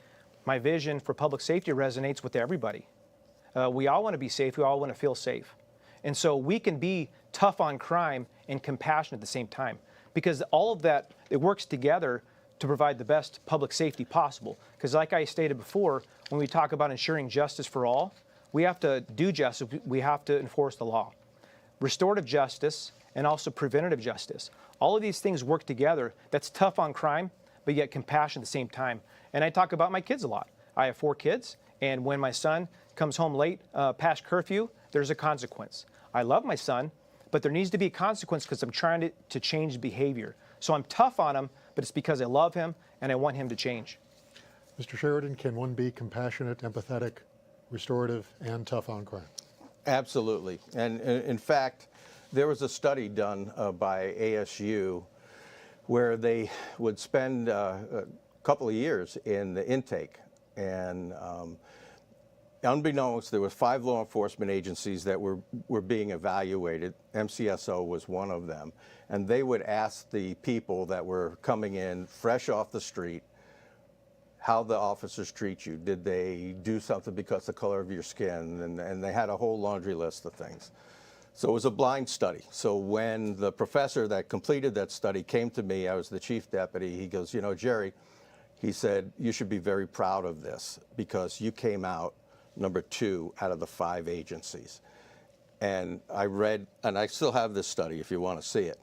my vision for public safety resonates with everybody. We all want to be safe. We all want to feel safe. And so we can be tough on crime and compassionate at the same time, because all of that, it works together to provide the best public safety possible. Because like I stated before, when we talk about ensuring justice for all, we have to do justice. We have to enforce the law. Restorative justice and also preventative justice. All of these things work together. That's tough on crime, but yet compassion at the same time. And I talk about my kids a lot. I have 4 kids, and when my son comes home late past curfew, there's a consequence. I love my son, but there needs to be a consequence because I'm trying to change behavior. So I'm tough on him, but it's because I love him and I want him to change. Mr. Sheridan, can one be compassionate, empathetic, restorative, and tough on crime? Absolutely. And in fact, there was a study done by ASU where they would spend a couple of years in the intake. And unbeknownst, there were 5 law enforcement agencies that were being evaluated. MCSO was one of them. And they would ask the people that were coming in fresh off the street how the officers treat you. Did they do something because of the color of your skin? And they had a whole laundry list of things. So it was a blind study. So when the professor that completed that study came to me, I was the chief deputy, he goes, you know, Jerry, he said, you should be very proud of this because you came out number 2 out of the 5 agencies. And I read, and I still have this study if you want to see it,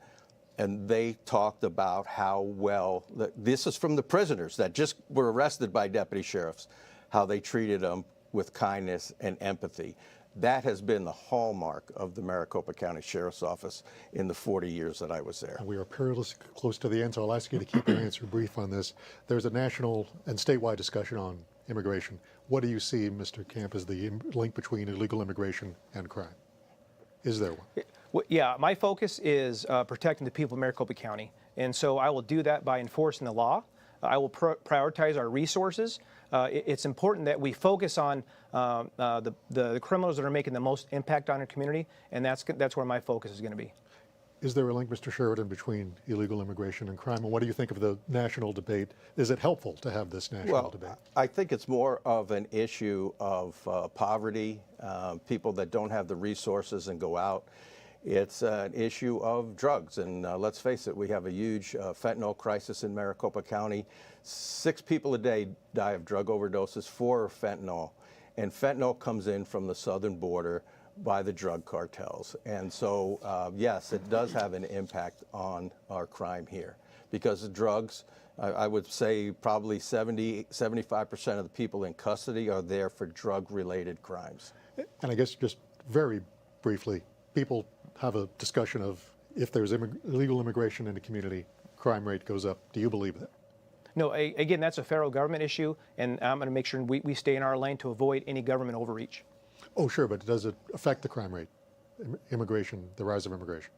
and they talked about how well, this is from the prisoners that just were arrested by deputy sheriffs, how they treated them with kindness and empathy. That has been the hallmark of the Maricopa County Sheriff's Office in the 40 years that I was there. We are perilously close to the end, so I'll ask you to keep your answer brief on this. There's a national and statewide discussion on immigration. What do you see, Mr. Kamp, as the link between illegal immigration and crime? Is there one? Well, yeah, my focus is protecting the people of Maricopa County. And so I will do that by enforcing the law. I will prioritize our resources. It's important that we focus on the criminals that are making the most impact on our community, and that's where my focus is going to be. Is there a link, Mr. Sheridan, between illegal immigration and crime? And what do you think of the national debate? Is it helpful to have this national debate? I think it's more of an issue of poverty, people that don't have the resources and go out. It's an issue of drugs, and let's face it, we have a huge fentanyl crisis in Maricopa County. 6 people a day die of drug overdoses, 4 are fentanyl, and fentanyl comes in from the southern border by the drug cartels. And so, yes, it does have an impact on our crime here because the drugs, I would say probably 75% of the people in custody are there for drug-related crimes. And I guess just very briefly, people have a discussion of if there's illegal immigration in the community, crime rate goes up. Do you believe that? No, again, that's a federal government issue, and I'm going to make sure we stay in our lane to avoid any government overreach. Oh, sure, but does it affect the crime rate, immigration, the rise of immigration?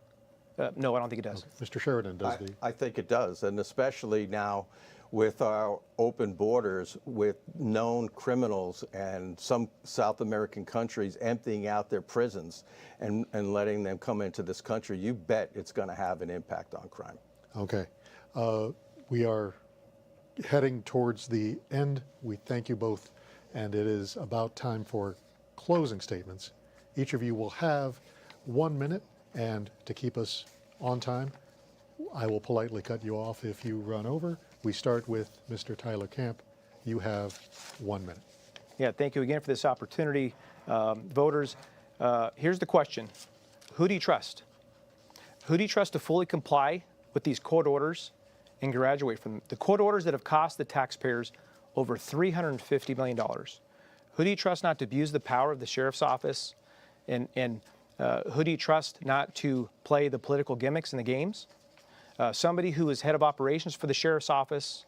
No, I don't think it does. Okay. Mr. Sheridan, does I think it does, and especially now with our open borders, with known criminals and some South American countries emptying out their prisons and letting them come into this country, you bet it's going to have an impact on crime. Okay. We are heading towards the end. We thank you both, and it is about time for closing statements. Each of you will have 1 minute, and to keep us on time, I will politely cut you off if you run over. We start with Mr. Tyler Kamp. You have 1 minute. Yeah, thank you again for this opportunity. Voters, here's the question. Who do you trust? Who do you trust to fully comply with these court orders and graduate from them? The court orders that have cost the taxpayers over $350 million. Who do you trust not to abuse the power of the sheriff's office? And who do you trust not to play the political gimmicks and the games? Somebody who is head of operations for the sheriff's office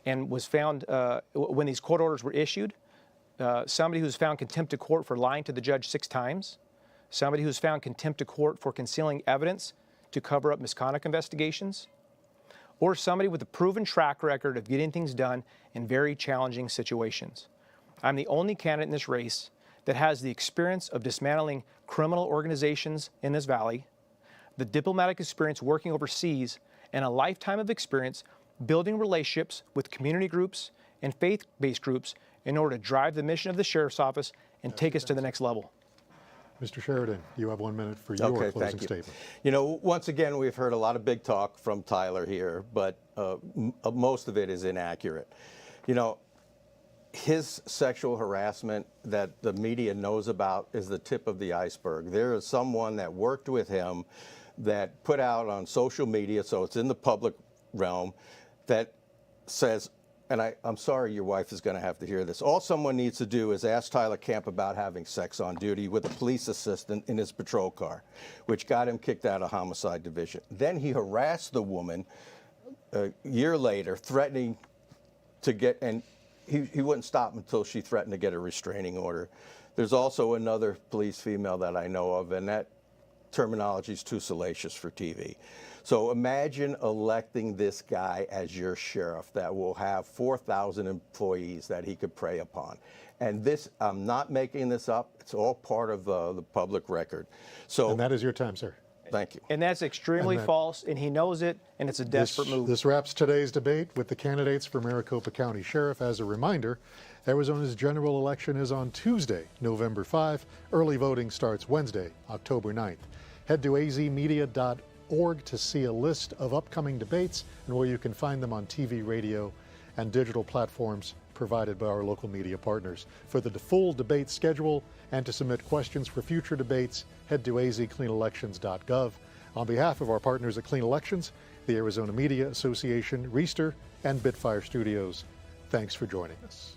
and was found, when these court orders were issued, somebody who's found contempt of court for lying to the judge 6 times, somebody who's found contempt of court for concealing evidence to cover up misconduct investigations, or somebody with a proven track record of getting things done in very challenging situations. I'm the only candidate in this race that has the experience of dismantling criminal organizations in this valley, the diplomatic experience working overseas, and a lifetime of experience building relationships with community groups and faith-based groups in order to drive the mission of the Sheriff's Office and take us to the next level. Mr. Sheridan, you have 1 minute for your closing statement. You know, once again, we've heard a lot of big talk from Tyler here, but most of it is inaccurate. You know, his sexual harassment that the media knows about is the tip of the iceberg. There is someone that worked with him that put out on social media, so it's in the public realm, that says, and I'm sorry your wife is going to have to hear this, all someone needs to do is ask Tyler Kamp about having sex on duty with a police assistant in his patrol car, which got him kicked out of homicide division. Then he harassed the woman a year later, threatening to get, and he wouldn't stop until she threatened to get a restraining order. There's also another police female that I know of, and that terminology is too salacious for TV. So imagine electing this guy as your sheriff that will have 4,000 employees that he could prey upon. And this, I'm not making this up, it's all part of the public record. So, And that is your time, sir. Thank you. And that's extremely false, and he knows it, and it's a desperate move. This wraps today's debate with the candidates for Maricopa County Sheriff. As a reminder, Arizona's general election is on Tuesday, November 5. Early voting starts Wednesday, October 9th. Head to azmedia.org to see a list of upcoming debates and where you can find them on TV, radio, and digital platforms provided by our local media partners. For the full debate schedule and to submit questions for future debates, head to azcleanelections.gov. On behalf of our partners at Clean Elections, the Arizona Media Association, Reister, and Bitfire Studios, thanks for joining us.